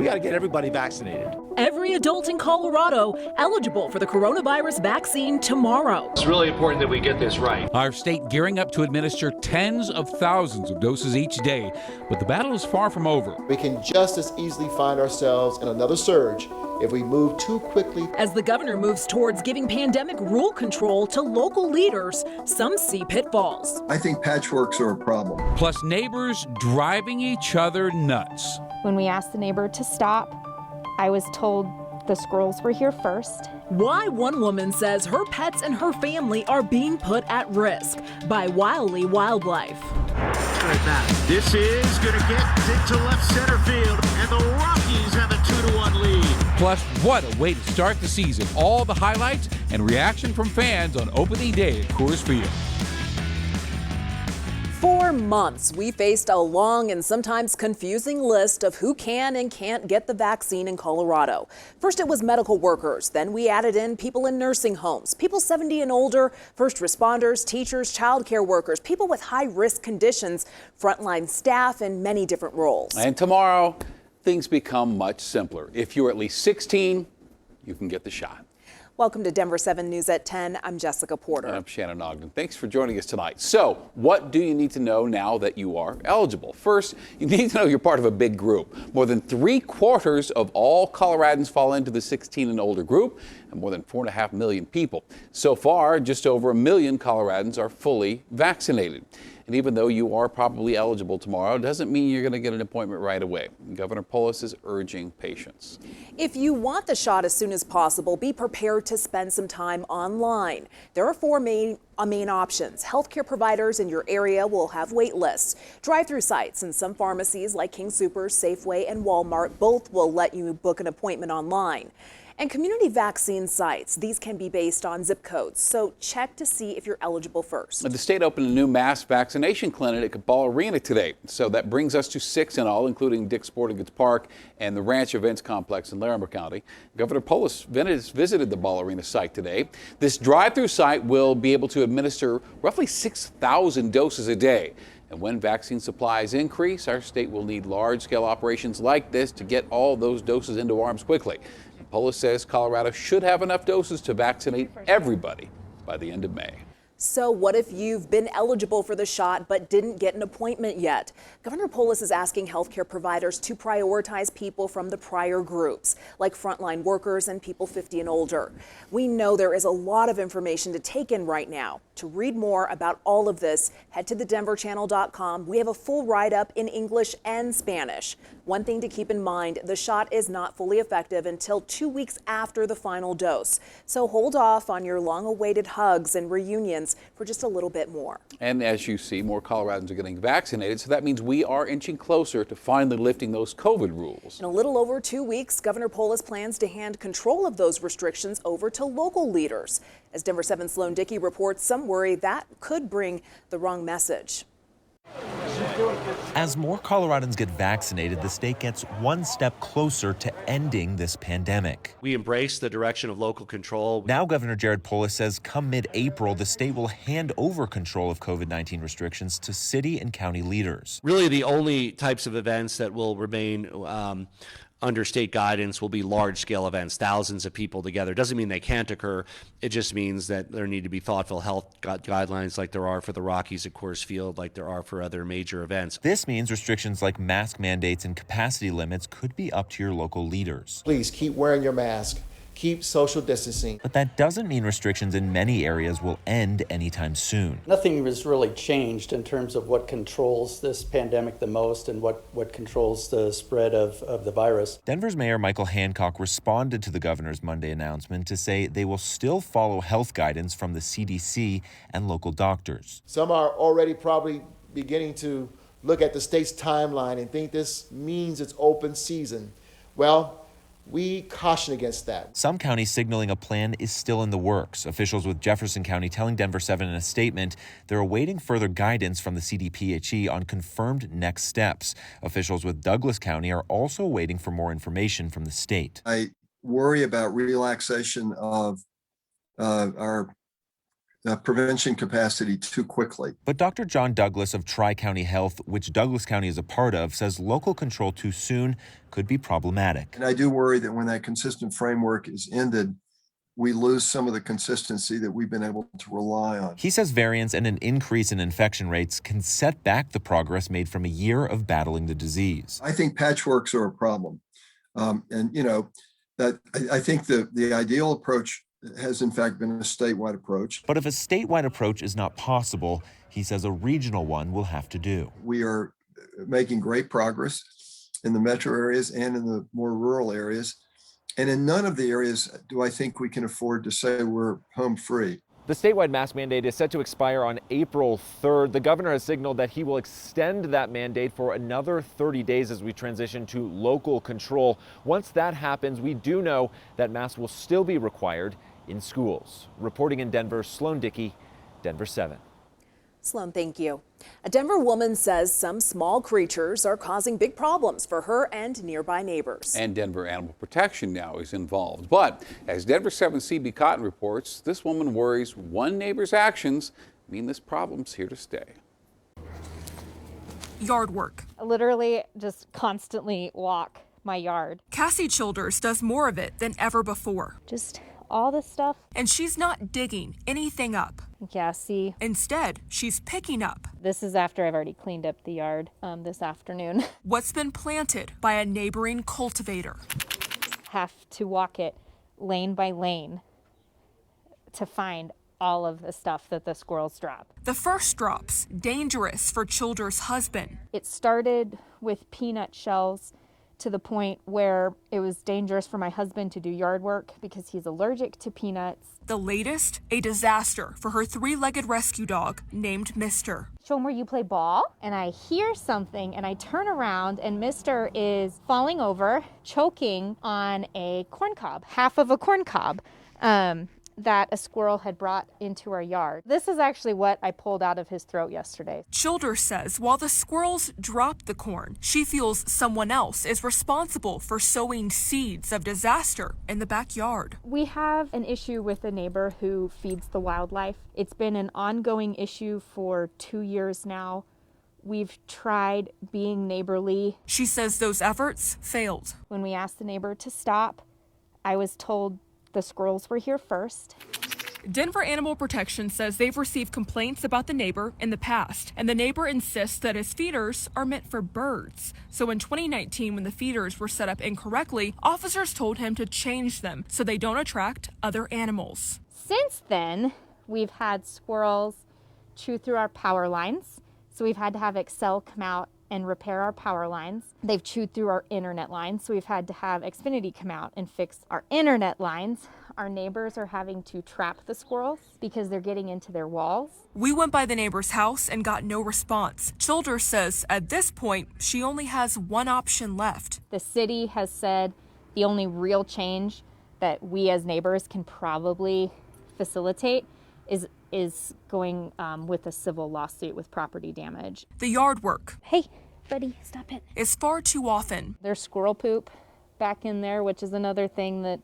We got to get everybody vaccinated. Every adult in Colorado eligible for the coronavirus vaccine tomorrow. It's really important that we get this right. Our state gearing up to administer tens of thousands of doses each day, but the battle is far from over. We can just as easily find ourselves in another surge if we move too quickly. As the governor moves towards giving pandemic rule control to local leaders, some see pitfalls. I think patchworks are a problem. Plus neighbors driving each other nuts. When we asked the neighbor to stop, I was told the squirrels were here first. Why one woman says her pets and her family are being put at risk by wily wildlife. This is going to get into left center field, and the Rockies have a 2-1 lead. Plus, what a way to start the season. All the highlights and reaction from fans on opening day at Coors Field. For months, we faced a long and sometimes confusing list of who can and can't get the vaccine in Colorado. First, it was medical workers. Then we added in people in nursing homes, people 70 and older, first responders, teachers, childcare workers, people with high-risk conditions, frontline staff, and many different roles. And tomorrow, things become much simpler. If you're at least 16, you can get the shot. Welcome to Denver7 News at 10. I'm Jessica Porter. And I'm Shannon Ogden. Thanks for joining us tonight. So, what do you need to know now that you are eligible? First, you need to know you're part of a big group. More than 3/4 of all Coloradans fall into the 16 and older group, and more than 4.5 million people. So far, just over 1 million Coloradans are fully vaccinated. And even though you are probably eligible tomorrow, it doesn't mean you're going to get an appointment right away. Governor Polis is urging patience. If you want the shot as soon as possible, be prepared to spend some time online. There are four main options. Healthcare providers in your area will have wait lists. Drive-through sites and some pharmacies like King Soopers, Safeway, and Walmart both will let you book an appointment online. And community vaccine sites, these can be based on zip codes, so check to see if you're eligible first. The state opened a new mass vaccination clinic at Ball Arena today, so that brings us to 6 in all, including Dick's Sporting Goods Park and the Ranch Events Complex in Larimer County. Governor Polis visited the Ball Arena site today. This drive-through site will be able to administer roughly 6,000 doses a day. And when vaccine supplies increase, our state will need large-scale operations like this to get all those doses into arms quickly. Polis says Colorado should have enough doses to vaccinate everybody by the end of May. So what if you've been eligible for the shot but didn't get an appointment yet? Governor Polis is asking healthcare providers to prioritize people from the prior groups, like frontline workers and people 50 and older. We know there is a lot of information to take in right now. To read more about all of this, head to thedenverchannel.com. We have a full write-up in English and Spanish. One thing to keep in mind, the shot is not fully effective until 2 weeks after the final dose. So hold off on your long-awaited hugs and reunions for just a little bit more. And as you see, more Coloradans are getting vaccinated, so that means we are inching closer to finally lifting those COVID rules. In a little over 2 weeks, Governor Polis plans to hand control of those restrictions over to local leaders. As Denver7's Sloan Dickey reports, some worry that could bring the wrong message. As more Coloradans get vaccinated, the state gets one step closer to ending this pandemic. We embrace the direction of local control. Now Governor Jared Polis says come mid-April, the state will hand over control of COVID-19 restrictions to city and county leaders. Really, the only types of events that will remain under state guidance will be large-scale events, thousands of people together. Doesn't mean they can't occur. It just means that there need to be thoughtful health guidelines like there are for the Rockies at Coors Field, like there are for other major events. This means restrictions like mask mandates and capacity limits could be up to your local leaders. Please keep wearing your mask. Keep social distancing. But that doesn't mean restrictions in many areas will end anytime soon. Nothing has really changed in terms of what controls this pandemic the most and what controls the spread of the virus. Denver's Mayor Michael Hancock responded to the governor's Monday announcement to say they will still follow health guidance from the CDC and local doctors. Some are already probably beginning to look at the state's timeline and think this means it's open season. Well, we caution against that. Some counties signaling a plan is still in the works. Officials with Jefferson County telling Denver7 in a statement they're awaiting further guidance from the CDPHE on confirmed next steps. Officials with Douglas County are also waiting for more information from the state. I worry about relaxation of our prevention capacity too quickly. But Dr. John Douglas of Tri-County Health, which Douglas County is a part of, says local control too soon could be problematic. And I do worry that when that consistent framework is ended, we lose some of the consistency that we've been able to rely on. He says variants and an increase in infection rates can set back the progress made from a year of battling the disease. I think patchworks are a problem. That I think the ideal approach has in fact been a statewide approach. But if a statewide approach is not possible, he says a regional one will have to do. We are making great progress in the metro areas and in the more rural areas. And in none of the areas do I think we can afford to say we're home free. The statewide mask mandate is set to expire on April 3rd. The governor has signaled that he will extend that mandate for another 30 days as we transition to local control. Once that happens, we do know that masks will still be required in schools. Reporting in Denver, Sloan Dickey, Denver 7. Sloan, thank you. A Denver woman says some small creatures are causing big problems for her and nearby neighbors. And Denver Animal Protection now is involved. But as Denver7 CB Cotton reports, this woman worries one neighbor's actions mean this problem's here to stay. Yard work. I literally just constantly walk my yard. Cassie Childers does more of it than ever before. Just all this stuff. And she's not digging anything up. Yeah, see. Instead, she's picking up. This is after I've already cleaned up the yard this afternoon. What's been planted by a neighboring cultivator. Have to walk it lane by lane to find all of the stuff that the squirrels drop. The first drops, dangerous for Childers' husband. It started with peanut shells to the point where it was dangerous for my husband to do yard work because he's allergic to peanuts. The latest, a disaster for her three-legged rescue dog named Mister. Show him where you play ball. And I hear something and I turn around and Mister is falling over, choking on a corn cob, half of a corn cob. That a squirrel had brought into our yard. This is actually what I pulled out of his throat yesterday. Childers says while the squirrels dropped the corn, she feels someone else is responsible for sowing seeds of disaster in the backyard. We have an issue with a neighbor who feeds the wildlife. It's been an ongoing issue for 2 years now. We've tried being neighborly. She says those efforts failed. When we asked the neighbor to stop, I was told the squirrels were here first. Denver Animal Protection says they've received complaints about the neighbor in the past, and the neighbor insists that his feeders are meant for birds. So in 2019, when the feeders were set up incorrectly, officers told him to change them so they don't attract other animals. Since then, we've had squirrels chew through our power lines, so we've had to have Excel come out and repair our power lines. They've chewed through our internet lines, so we've had to have Xfinity come out and fix our internet lines. Our neighbors are having to trap the squirrels because they're getting into their walls. We went by the neighbor's house and got no response. Childers says at this point, she only has one option left. The city has said the only real change that we as neighbors can probably facilitate is going with a civil lawsuit with property damage. The yard work. Hey, buddy, stop it. Is far too often. There's squirrel poop back in there, which is another thing that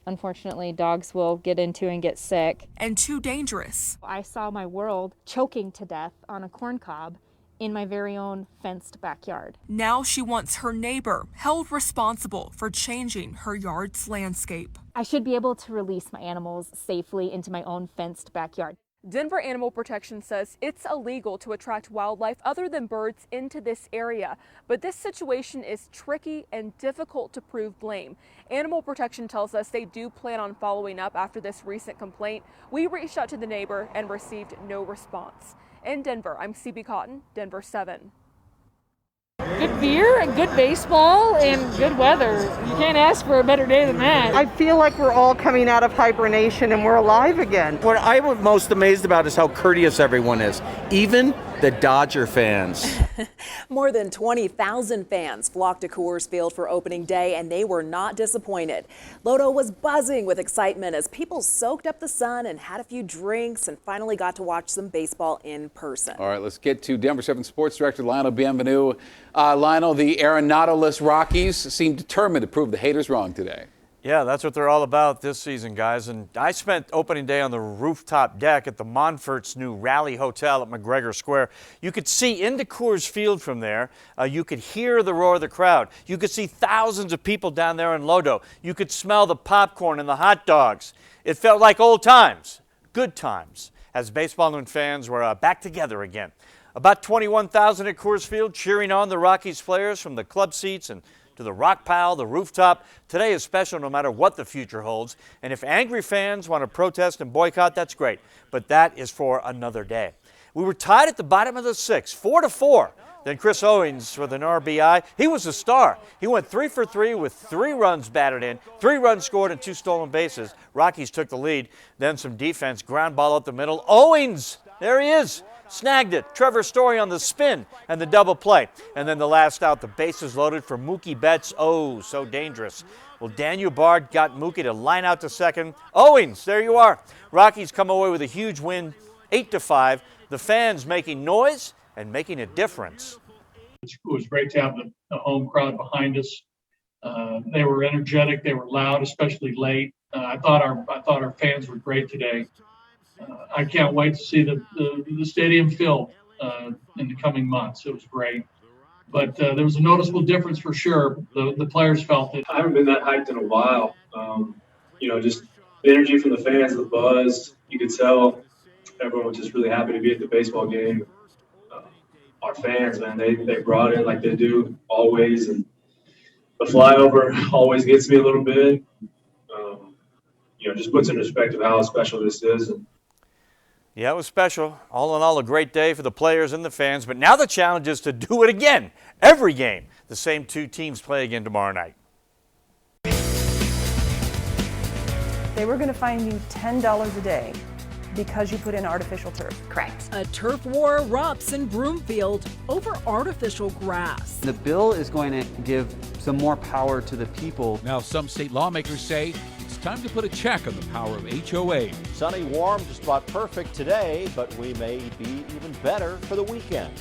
unfortunately dogs will get into and get sick. And too dangerous. I saw my world choking to death on a corn cob in my very own fenced backyard. Now she wants her neighbor held responsible for changing her yard's landscape. I should be able to release my animals safely into my own fenced backyard. Denver Animal Protection says it's illegal to attract wildlife other than birds into this area, but this situation is tricky and difficult to prove blame. Animal Protection tells us they do plan on following up after this recent complaint. We reached out to the neighbor and received no response. In Denver, I'm CB Cotton, Denver 7. Good beer, and good baseball, and good weather. You can't ask for a better day than that. I feel like we're all coming out of hibernation and we're alive again. What I'm most amazed about is how courteous everyone is, even the Dodger fans. More than 20,000 fans flocked to Coors Field for opening day, and they were not disappointed. Lodo was buzzing with excitement as people soaked up the sun and had a few drinks and finally got to watch some baseball in person. All right, let's get to Denver 7 Sports Director Lionel Bienvenu. Lionel, the Arenado-less Rockies seem determined to prove the haters wrong today. Yeah, that's what they're all about this season, guys. And I spent opening day on the rooftop deck at the Montfort's new Rally Hotel at McGregor Square. You could see into Coors Field from there. You could hear the roar of the crowd. You could see thousands of people down there in Lodo. You could smell the popcorn and the hot dogs. It felt like old times, good times, as baseball and fans were back together again. About 21,000 at Coors Field cheering on the Rockies players from the club seats and to the rock pile, the rooftop. Today is special no matter what the future holds. And if angry fans want to protest and boycott, that's great. But that is for another day. We were tied at the bottom of the sixth, 4-4. Then Chris Owings with an RBI. He was a star. He went 3 for 3 with 3 runs batted in, 3 runs scored and 2 stolen bases. Rockies took the lead. Then some defense, ground ball up the middle. Owings, there he is. Snagged it. Trevor Story on the spin and the double play. And then the last out, the bases loaded for Mookie Betts. Oh, so dangerous. Well, Daniel Bard got Mookie to line out to second. Owings, there you are. Rockies come away with a huge win, 8-5. The fans making noise and making a difference. It was great to have the home crowd behind us. They were energetic. They were loud, especially late. I thought our fans were great today. I can't wait to see the stadium filled in the coming months. It was great. But there was a noticeable difference for sure. The players felt it. I haven't been that hyped in a while. Just the energy from the fans, the buzz, you could tell everyone was just really happy to be at the baseball game. Our fans, man, they brought it like they do always. And the flyover always gets me a little bit. Just puts in perspective how special this is. Yeah, it was special. All in all, a great day for the players and the fans. But now the challenge is to do it again. Every game. The same 2 teams play again tomorrow night. They were going to fine you $10 a day because you put in artificial turf. Correct. A turf war erupts in Broomfield over artificial grass. The bill is going to give some more power to the people. Now, some state lawmakers say it's time to put a check on the power of HOA. Sunny, warm, just about perfect today, but we may be even better for the weekend.